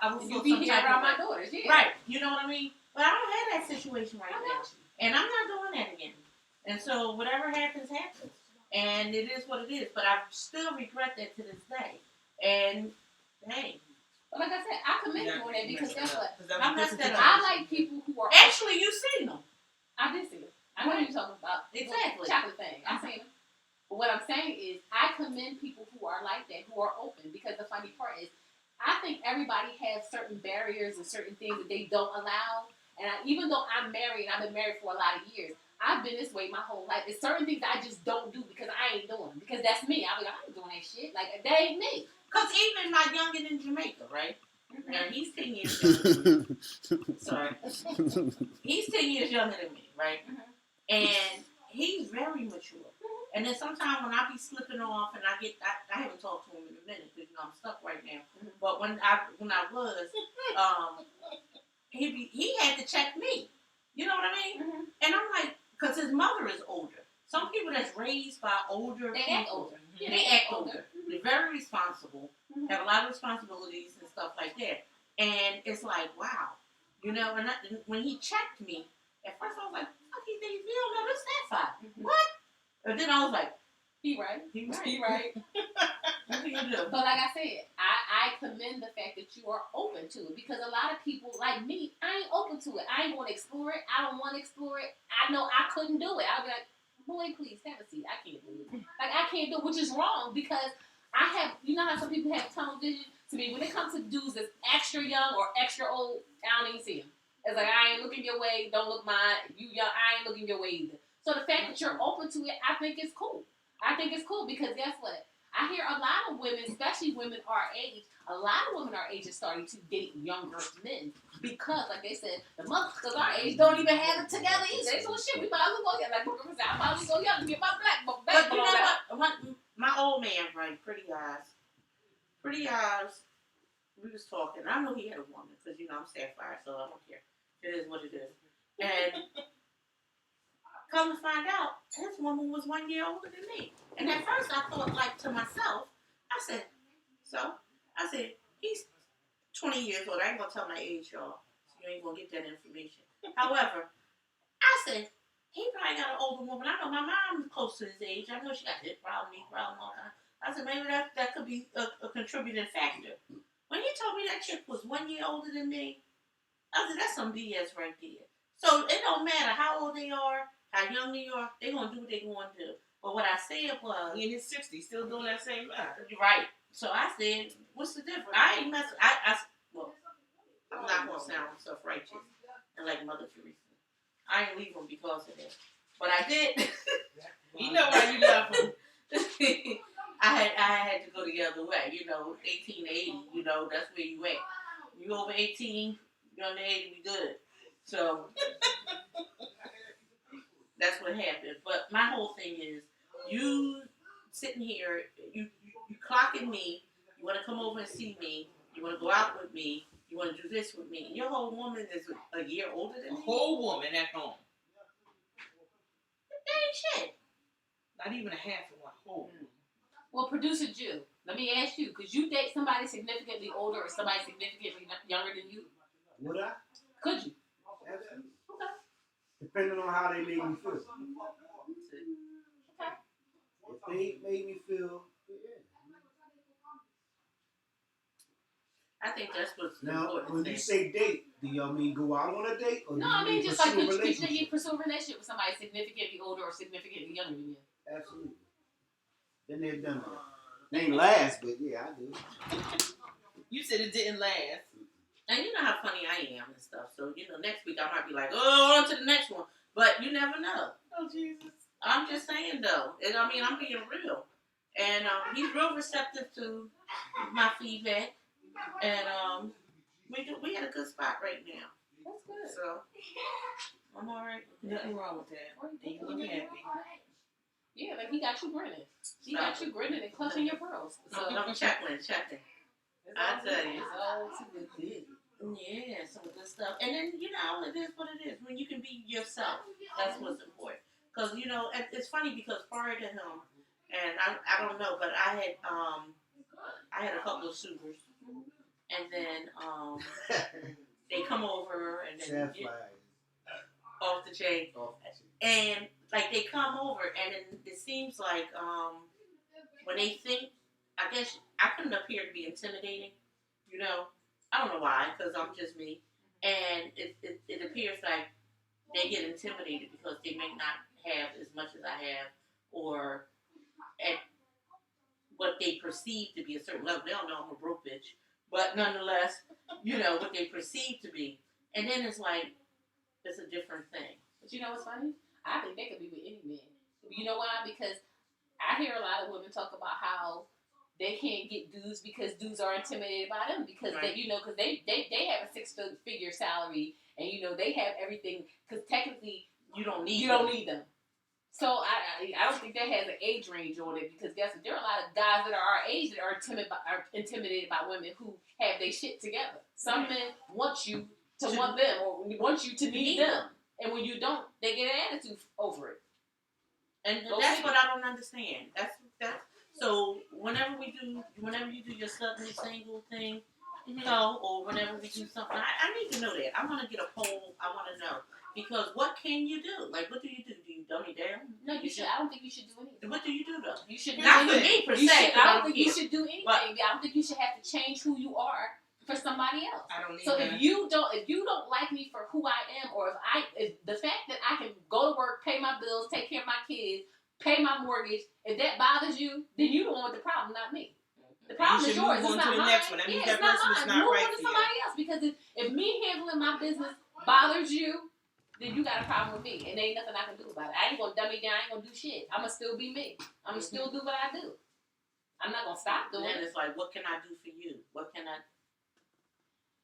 I would feel some type around of my daughters, yeah. Right. You know what I mean? But I don't have that situation right now. And I'm not doing that again. And so whatever happens, happens. And it is what it is. But I still regret that to this day. And hey. But like I said, I commend you on that because guess what? I like people who are actually you seen them. I did see them. I know what you're talking about. Exactly. Chocolate thing. I seen them. But what I'm saying is, I commend people who are like that, who are open. Because the funny part is, I think everybody has certain barriers and certain things that they don't allow. And even though I'm married, and I've been married for a lot of years, I've been this way my whole life. There's certain things I just don't do because I ain't doing them. Because that's me. I ain't doing that shit. Like, that ain't me. Because even my youngin in Jamaica, right? Mm-hmm. Now, he's 10 years younger than me. Sorry. He's 10 years younger than me, right? Mm-hmm. And he's very mature. And then sometimes when I be slipping off and I haven't talked to him in a minute because I'm stuck right now. Mm-hmm. But when I was, he had to check me. You know what I mean? Mm-hmm. And I'm like, because his mother is older. Some people that's raised by older people, act older. Yeah, they act older. They're very responsible, have a lot of responsibilities and stuff like that. And it's like, wow. You know, and when he checked me, at first I was like, fuck, he thinks we don't know this Sapphire. Mm-hmm. What? And then I was like, he right. What do you do? But like I said, I commend the fact that you are open to it because a lot of people like me, I ain't open to it. I ain't want to explore it. I don't want to explore it. I know I couldn't do it. I'll be like, boy, please have a seat. I can't do it. Like I can't do it, which is wrong because I have, you know how some people have tunnel vision? To me, when it comes to dudes that's extra young or extra old, I don't even see them. It's like, I ain't looking your way, don't look mine. You young, I ain't looking your way either. So the fact that you're open to it, I think is cool. I think it's cool because guess what? I hear a lot of women, especially women our age, a lot of women our age are starting to date younger men because, like they said, the mothers our age don't even have it together either. They so shit, we might as well go get like Brooklyn said, I might as well go young and get my black but you know what? My old man, right? Pretty eyes. We was talking. I know he had a woman because you know I'm Sapphire, so I don't care. It is what it is. And come to find out, his woman was 1 year older than me. And at first I thought, like, to myself, I said, he's 20 years old. I ain't going to tell my age, y'all. So you ain't going to get that information. However, I said, he probably got an older woman. I know my mom is close to his age. I know she got hip problem, knee problem, all that. I said, maybe that could be a contributing factor. When he told me that chick was 1 year older than me, I said, that's some BS right there. So it don't matter how old they are, how young they are, they're going to do what they're going to do. But what I said was... He in his 60s, still doing that same life. Right. So I said, what's the difference? I ain't messing... Well, I'm not going to sound self-righteous and like Mother Teresa. I ain't leave him because of that. But I did. You know why you love him. I had to go the other way. You know, 18 to 80, you know, that's where you at. You over 18, you're under 80, we good. So... That's what happened. But my whole thing is, you sitting here, you clocking me, you want to come over and see me, you want to go out with me, you want to do this with me. Your whole woman is a year older than me. A whole woman at home. That ain't shit. Not even a half of one whole woman. Well, Producer Jew, let me ask you, could you date somebody significantly older or somebody significantly younger than you? Would I? Could you? Absolutely. Okay. Depending on how they made me feel. Okay. If they made me feel, I think that's what's now, important. when you say date, do y'all mean go out on a date? Or No, do you I mean just pursue like, a could you pursue a relationship with somebody significantly older or significantly younger than you? Absolutely. Then they're done that. They ain't last, but yeah, I do. You said it didn't last. And you know how funny I am and stuff. So, you know, next week I might be like, oh, on to the next one. But you never know. Oh, Jesus. I'm just saying, though. And, I mean, I'm being real. And he's real receptive to my feedback. And we had a good spot right now. That's good. So, I'm all right. Nothing wrong with that. And you look happy. Yeah, like he got you grinning. He got you grinning and clutching your pearls. So I'm checking. I tell you. It's all to the good. Yeah, some good stuff. And then, you know, it is what it is. When you can be yourself, that's what's important. Because, you know, it's funny because prior to him, and I don't know, but I had a couple of suitors. And then they come over and then off the chain. And, like, they come over and then it seems like when they think I guess I couldn't appear to be intimidating. You know, I don't know why, because I'm just me, and it appears like they get intimidated because they may not have as much as I have, or at what they perceive to be a certain level. They don't know I'm a broke bitch, but nonetheless, you know what they perceive to be, and then it's like it's a different thing. But you know what's funny? I think they could be with any man. You know why? Because I hear a lot of women talk about how they can't get dudes because dudes are intimidated by them because right. they, you know, because they have a 6-figure salary and you know they have everything because technically you don't need them. So I don't think that has an age range on it because guess what? There are a lot of guys that are our age that are intimidated by women who have their shit together. Some men want you to want them or want you to need them. And when you don't, they get an attitude over it. And that's what I don't understand. That's so whenever you do your suddenly single thing, or whenever we do something, I need to know that. I want to get a poll. I want to know because what can you do? Like, what do you do? Do you dumb me down? No, you should. I don't think you should do anything. What do you do though? You should not for me per se. I don't think you should do anything. I don't think you should have to change who you are for somebody else. I don't need so that. if you don't like me for who I am, or if the fact that I can go to work, pay my bills, take care of my kids, pay my mortgage, if that bothers you, then you the one with the problem, not me. The problem is yours. It's not mine. Next one. That means that person is not Move right on to for somebody else because if me handling my business bothers you, then you got a problem with me, and there ain't nothing I can do about it. I ain't gonna dumb me down. I ain't gonna do shit. I'ma still be me. I'ma still do what I do. I'm not gonna stop doing it. And it's like, what can I do for you? What can I?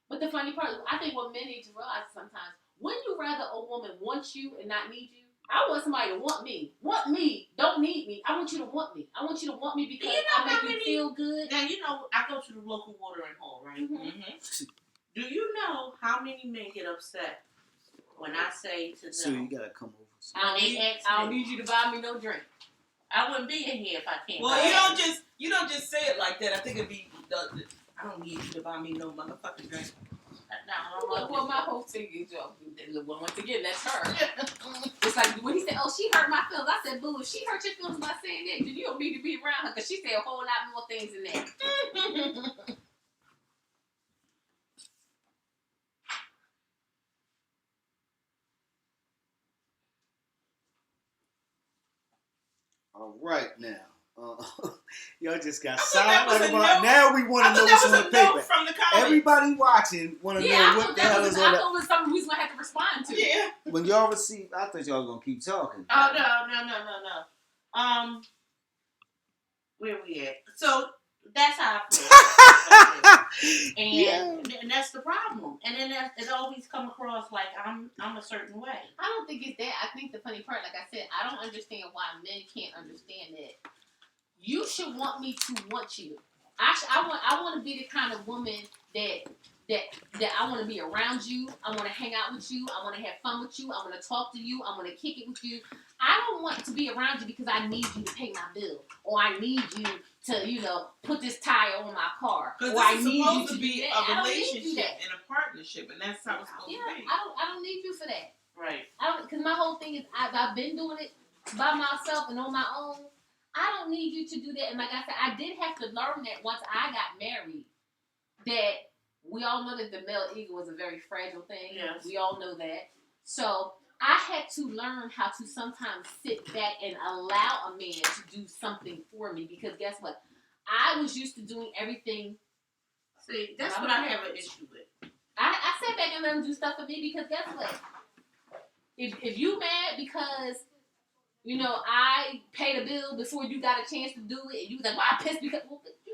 But the funny part, I think what men need to realize sometimes, wouldn't you rather a woman want you and not need you? I want somebody to want me. Want me, don't need me. I want you to want me. I want you to want me because I make you feel good. Now, you know, I go to the local watering hole, right? Mm-hmm. Do you know how many men get upset when I say to them, so you gotta come over. I don't need you to buy me no drink. I wouldn't be in here if I can't. Well, you don't just say it like that. I think it'd be I don't need you to buy me no motherfucking drink. Well, my whole thing is, once again, that's her. It's like when he said, "Oh, she hurt my feelings." I said, "Boo, if she hurt your feelings by saying that, then you don't need to be around her because she said a whole lot more things than that." All right, now. Y'all just got silent about. Now we want to know what's on the paper. From the Everybody watching want to know what the hell is on I the. thought it was something we was gonna have to respond to. Yeah. When y'all receive, I thought y'all was gonna keep talking. Oh no. Where we at? So that's how I feel. And that's the problem. And then it always come across like I'm a certain way. I don't think it's that. I think the funny part, like I said, I don't understand why men can't understand that. You should want me to want you. I want to be the kind of woman that I want to be around you. I want to hang out with you. I want to have fun with you. I want to talk to you. I want to kick it with you. I don't want to be around you because I need you to pay my bill, or I need you to, put this tire on my car, or I need you to be a relationship and a partnership, and that's how it's supposed to be. I don't need you for that. Right. Because my whole thing is I've been doing it by myself and on my own. I don't need you to do that. And like I said, I did have to learn that once I got married, that we all know that the male ego is a very fragile thing. Yes. We all know that. So I had to learn how to sometimes sit back and allow a man to do something for me. Because guess what? I was used to doing everything. See, that's what I have an issue with. I sat back and let him do stuff for me because guess what? If you mad because I paid a bill before you got a chance to do it, and you was like, well, I pissed because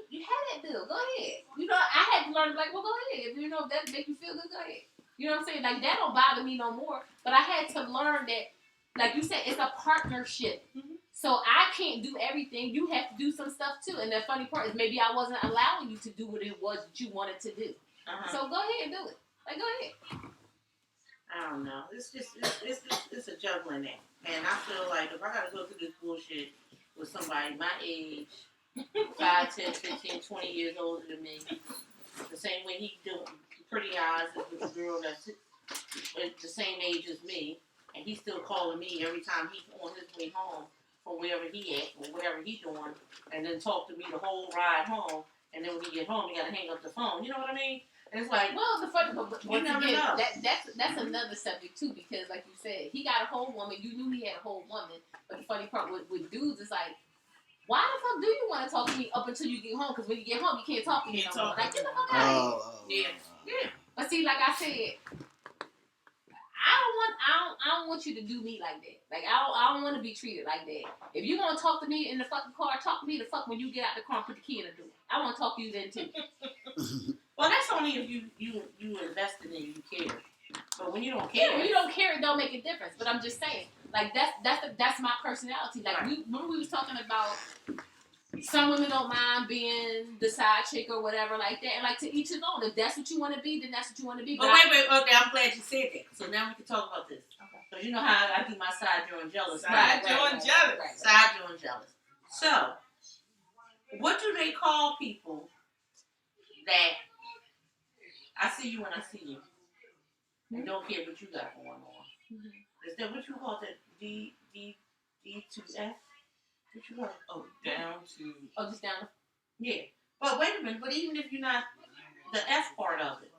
you had that bill. Go ahead. I had to learn, like, well, go ahead. If that make you feel good, go ahead. You know what I'm saying? Like, that don't bother me no more. But I had to learn that, like you said, it's a partnership. Mm-hmm. So I can't do everything. You have to do some stuff, too. And the funny part is maybe I wasn't allowing you to do what it was that you wanted to do. Uh-huh. So go ahead and do it. Like, go ahead. I don't know. It's a juggling act. And I feel like if I got to go through this bullshit with somebody my age, 5, 10, 15, 20 years older than me, the same way he doing pretty eyes with a girl that's the same age as me, and he's still calling me every time he's on his way home from wherever he at or whatever he doing, and then talk to me the whole ride home, and then when he get home, he gotta hang up the phone. You know what I mean? And it's like, well, the funny, but you once never again, know. that's another subject too, because like you said, he got a whole woman. You knew he had a whole woman, but the funny part with dudes is like, why the fuck do you want to talk to me up until you get home? Because when you get home, you can't talk to me no more. Like, get the fuck out of here. Yeah. But see, like I said, I don't want you to do me like that. Like, I don't want to be treated like that. If you want to talk to me in the fucking car, talk to me the fuck when you get out the car and put the key in the door. I want to talk to you then too. Well, that's only if you invested in you care. But when you don't care, when you don't care, it don't make a difference. But I'm just saying, like that's my personality. Like when we was talking about, some women don't mind being the side chick or whatever like that, and like to each his own. If that's what you want to be, then that's what you want to be. But wait, okay, I'm glad you said that. So now we can talk about this. Okay. So you know how I do my side joint jealous. Side joint jealous. Side joint jealous. So, what do they call people that I see you when I see you and don't care what you got going on? Mm-hmm. Is that what you call that? D to F? What you call it? Oh, down to. Oh, just down. Yeah. But wait a minute. But even if you're not the F part of it,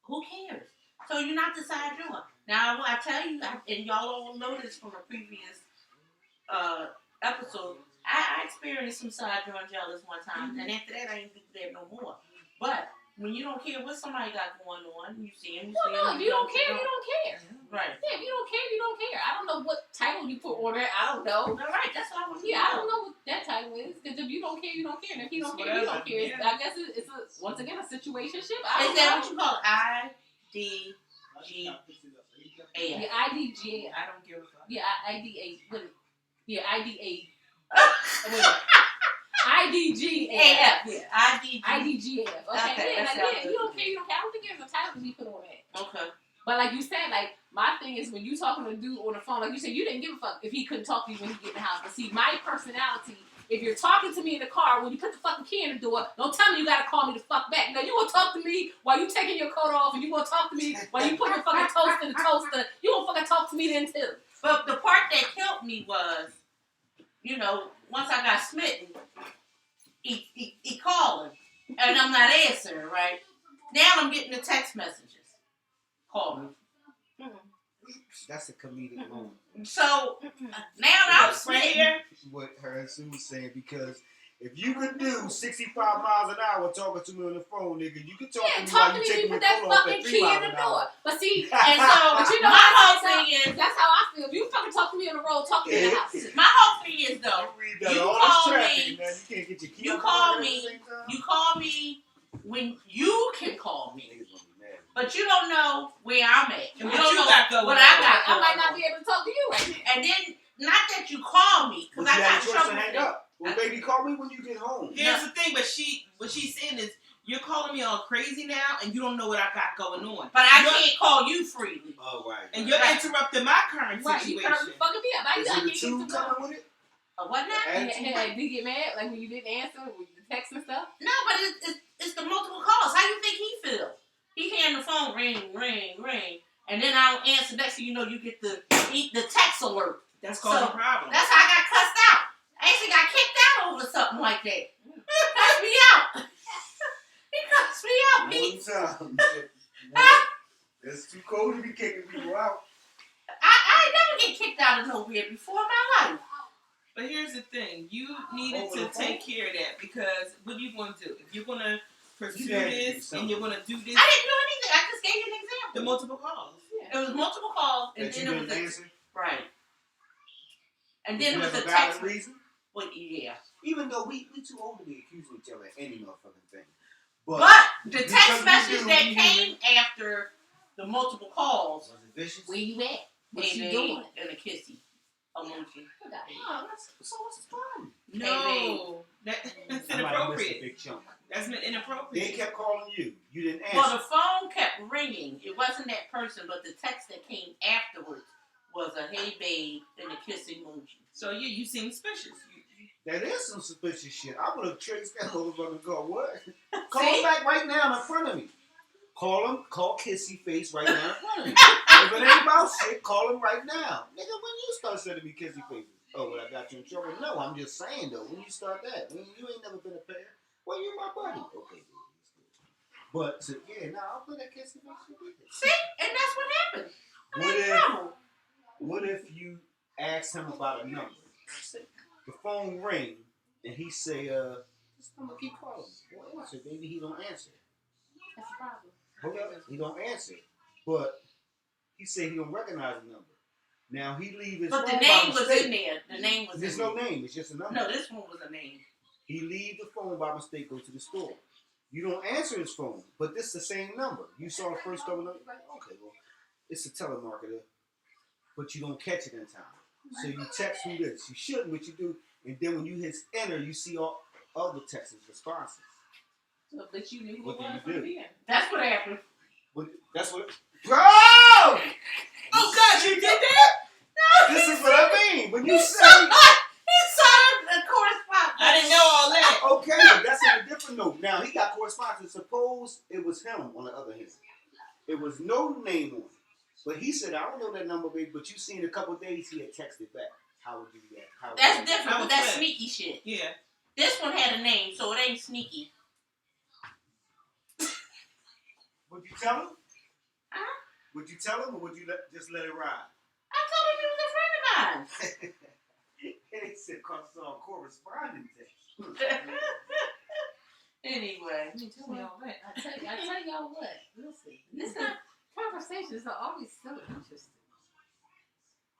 who cares? So you're not the side joint. Now, I tell you, and y'all all know this from a previous episode, I experienced some side joint jealous one time, and after that, I ain't do that no more. But when you don't care what somebody got going on, you see him. Well, no, if you don't care, you don't care. Right. Yeah, if you don't care, you don't care. I don't know what title you put on it. I don't know. All right, that's what I was. Yeah, I don't know what that title is. Because if you don't care, you don't care. And if he don't care, you don't care. Yeah. I guess it's once again a situationship. Is that what you call it? IDGA? Yeah, IDGA. I don't give a fuck. Yeah, IDA. What is it? Yeah, IDA. IDGAF. Yeah. IDGAF. Okay, yeah, like, you don't care, you don't care. I don't think there's a title to be put on that. Okay. But like you said, like, my thing is when you talking to a dude on the phone, like you said, you didn't give a fuck if he couldn't talk to you when he get in the house. But see, my personality, if you're talking to me in the car, when you put the fucking key in the door, don't tell me you gotta call me the fuck back. No, you gonna talk to me while you taking your coat off, and you gonna talk to me while you put your fucking toast in the toaster. You gonna fucking talk to me then too. But the part that killed me was, you know, once I got smitten, he calling, and I'm not answering, right? Now I'm getting the text messages. Call me. That's a comedic moment. So now I'm smitten. What her and Sue was saying, because if you could do 65 miles an hour talking to me on the phone, nigga, you could talk to me while you taking your that coat off fucking at 3 key miles in the an door. hour. But see, And so, but you know, my whole thing is, that's how I feel. If you fucking talk to me on the road, talk to me in the house. my whole thing is though, You call call me, me, man. You can't get your key you out call the me, at the same time? you call me when you can call me. Niggas gonna be mad. But you don't know where I'm at. You What don't you know got going what on. I got. I might not be able to talk to you right now. And then, not that you call me, But because I you got have a choice trouble to with hang it. up. Well, baby, call me when you get home. Here's the thing, but what she's saying is, you're calling me all crazy now, and you don't know what I got going on. But I can't call you freely. Oh, right. And you're interrupting my current Right, situation. you fucking me up. I Is can't it a get two to talk. coming with it? What now? Did you get mad? Like when you didn't answer with the text and stuff? No, but it's the multiple calls. How you think he feel? He hearing the phone ring, ring, ring, and then I don't answer. Next thing you know, you get the text alert. That's causing a problem. That's how I got cussed out. I actually got kicked out over something like that. Cussed me out. He cussed me out, Pete. One time. It's too cold to be kicking people out. I ain't never get kicked out of nowhere before in my life. But here's the thing. You needed Over to the phone? take care of that, because what are you going to do? If you're going to pursue You had to do this and something. you're going to do this, I didn't do anything. I just gave you an example. the multiple calls. It was multiple calls, and That you then it was didn't answer? right. And then You it was have a a valid text. reason? Well, yeah. Even though we too old to be accusing each other of any motherfucking thing. But the because text we message do, that we came after the multiple calls, Was it vicious? Where you at? What and you doing? a kissy emoji. Oh, so what's fun? No, that's I might have missed a inappropriate. big chunk. That's They inappropriate. kept calling you. You didn't answer. Well, the phone kept ringing. It wasn't that person, but the text that came afterwards was a hey babe and a kiss emoji. So you seem suspicious. That is some suspicious shit. I would have traced that motherfucker and go, what? Call See? him back right now in front of me. Call Kissy Face right now in front of me. If it ain't about shit, call him right now. Nigga, when you start sending me Kissy Faces? Oh, well, I got you in trouble. No, I'm just saying though. When you start that, when you ain't never been a pair. Well, you my buddy. Okay, but I'll put that kiss in my See, and that's what happened. What if you ask him about a number? The phone ring, and he say, this number keep calling. Well, answer, baby. He don't answer. That's the problem. Hold up, he don't answer. But he said he don't recognize the number. Now he leave his phone But the by name was mistake. in there. The name was There's in no there. name. It's just a number. No, this one was a name. He leave the phone by mistake, go to the store. You don't answer his phone, but this is the same number. You saw the first couple numbers, you're like, okay, well, it's a telemarketer, but you don't catch it in time. So you text who this. You shouldn't, but you do. And then when you hit enter, you see all other text responses. So, but you knew who What it was do from you the do? beginning. That's what happened. That's what. Bro! Oh God, you did that? This is what I mean. When you say. He saw the correspondence. I didn't know all that. Okay, but that's on a different note. Now, he got correspondence. Suppose it was him on the other hand. It was no name on it. But he said, I don't know that number, baby, but you seen a couple days he had texted back. How would you react? That's different, How but was that's that? sneaky shit. Yeah. This one had a name, so it ain't sneaky. Would you tell him? Huh? Would you tell him, or would you just let it ride? I told him he was a friend of mine. And he said, "Cause correspondence." Anyway. You tell me all that. I tell y'all what. Listen, conversations are always so interesting.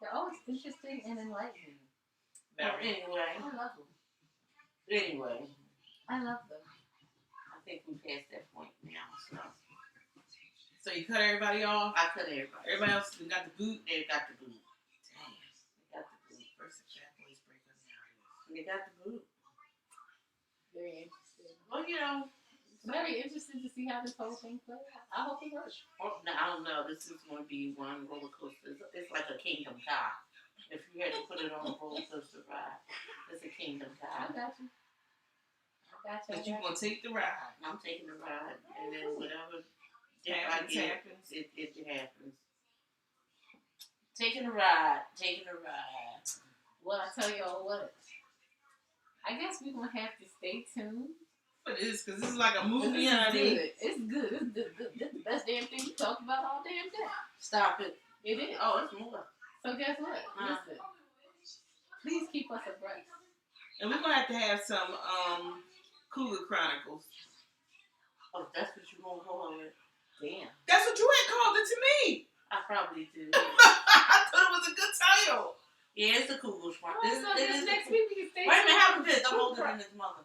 They're always interesting and enlightening. Anyway. I love them. Anyway. I love them. I think we passed that point now. So you cut everybody off? I cut everybody. Everybody else got the boot? They got the boot. Damn. They got the boot. First the fat boys break us down. They got the boot. Very interesting. Well, you know. Very interested to see how this whole thing plays. I hope it works. Oh, no, I don't know. This is going to be one roller coaster. It's like a kingdom car. If you had to put it on a roller coaster ride, it's a kingdom I car. got you. But you gonna take the ride. I'm taking the ride, and then whatever I get, happens. it happens. Taking the ride. Well, I tell y'all what. I guess we're going to have to stay tuned. For this, because this is like a movie. It's good. It's good. It's the best damn thing we talked about all damn day. Stop it. It is. Oh, it's more. So guess what? Listen. Please keep us abreast. And we're going to have some Cougar Chronicles. Oh, that's what you're going to call it. Damn. That's what you had called it to me. I probably do. I thought it was a good title. Yeah, it's a Cougar one. Oh, so this next week we can stay Wait a minute, tuned. how about this? I'm older than his mother.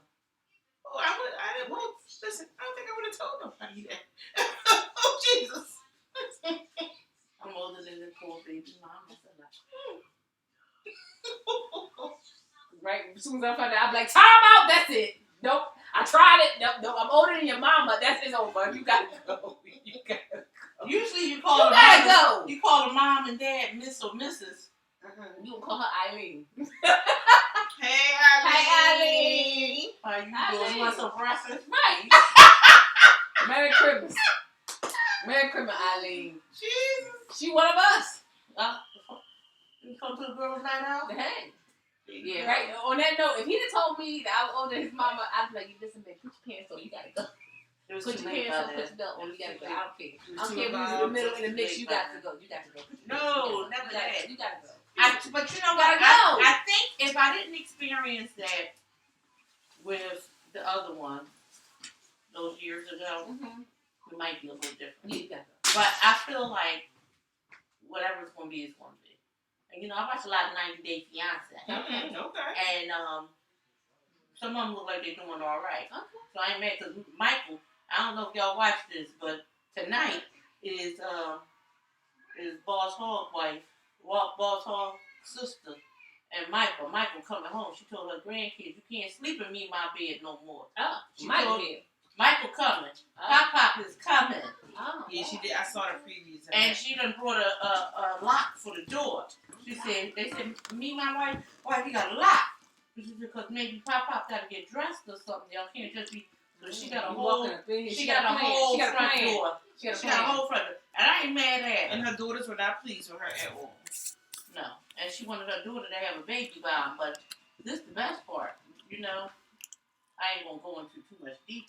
Oh, I didn't. Well, listen, I don't think I would have told nobody that. Oh, Jesus. I'm older than this poor baby mama. Right, as soon as I find out, I'm like, time out, that's it. Nope, I tried it. Nope, I'm older than your mama. That's it over. You gotta go. You gotta go. Usually you call You her gotta mom, go. You call her mom and dad Miss or Mrs. You can call her Eileen. Hey, Eileen. How you Eileen. doing? You want some breakfast? Right. Merry Christmas. Merry Christmas, Eileen. Jesus. She one of us. You come to the girls' night out? Hey. Yeah. Right. On that note, if he'd have told me that I was older than his mama, I'd be like, listen, man, put your pants on. You gotta go. It was Put too your late pants by on. Put then. your belt on. You gotta go. I don't care. I don't too care if late. you was in the middle in the mix. You got to go. You got to go. No, never that. You gotta go. But you know what? Gotta go. I think if I didn't experience that with the other one those years ago, it might be a little different. Yeah, you gotta go. But I feel like whatever it's going to be, it's going to be. And you know, I watch a lot of 90 Day Fiancé. Okay. And some of them look like they're doing all right. Okay. So I ain't mad because Michael, I don't know if y'all watch this, but tonight is Boss Hog's wife, Boss Hog's sister, and Michael. Michael coming home. She told her grandkids, you can't sleep in me in my bed no more. Oh, She Michael told- here. Michael coming. Oh. Pop is coming. Oh. Yeah, she did. I saw the previews. And she done brought a lock for the door. She said, they said, me and my wife, we got a lock. Because maybe Pop got to get dressed or something. Y'all can't just be, so she got a whole, she got a whole front door. She got a whole front door. And I ain't mad at her. And her daughters were not pleased with her at all. No. And she wanted her daughter to have a baby by him, but this is the best part. You know, I ain't gonna go into too much detail.